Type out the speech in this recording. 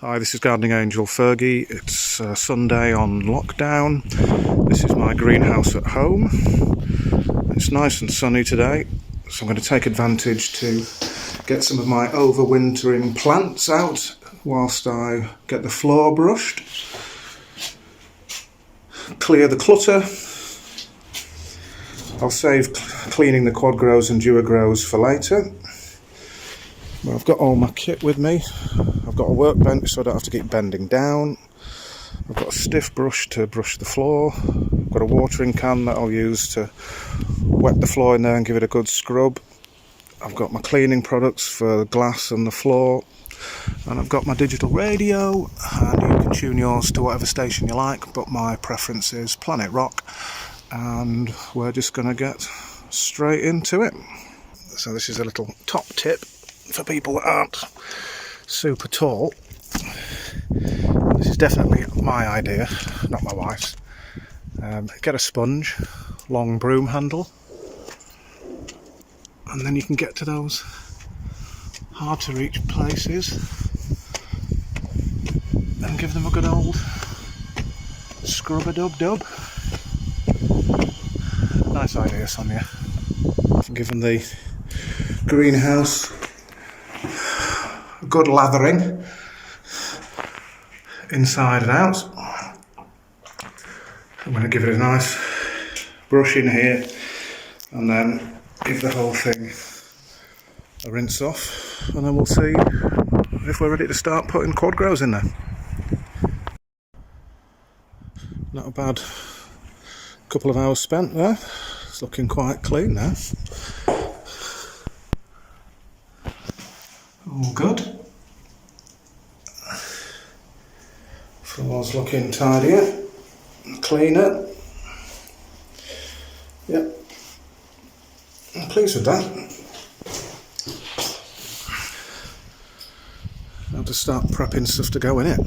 Hi, this is Gardening Angel Fergy. It's Sunday on lockdown. This is my greenhouse at home. It's nice and sunny today, so I'm going to take advantage to get some of my overwintering plants out whilst I get the floor brushed, clear the clutter. I'll save cleaning the quad grows and duo grows for later. Well, I've got all my kit with me. I've got a workbench so I don't have to keep bending down. I've got a stiff brush to brush the floor. I've got a watering can that I'll use to wet the floor in there and give it a good scrub. I've got my cleaning products for the glass and the floor. And I've got my digital radio, and you can tune yours to whatever station you like, but my preference is Planet Rock, and we're just going to get straight into it. So this is a little top tip for people that aren't super tall. This is definitely my idea, not my wife's. Get a sponge, long broom handle, and then you can get to those hard to reach places and give them a good old scrub-a-dub-dub. Nice idea, Sonia. Given the greenhouse a good lathering inside and out, I'm going to give it a nice brush in here and then give the whole thing a rinse off, and then we'll see if we're ready to start putting quad grows in there. Not a bad couple of hours spent there. It's looking quite clean now. All good. Floor's looking tidier, cleaner. Yep, I'm pleased with that. I'll just start prepping stuff to go in it.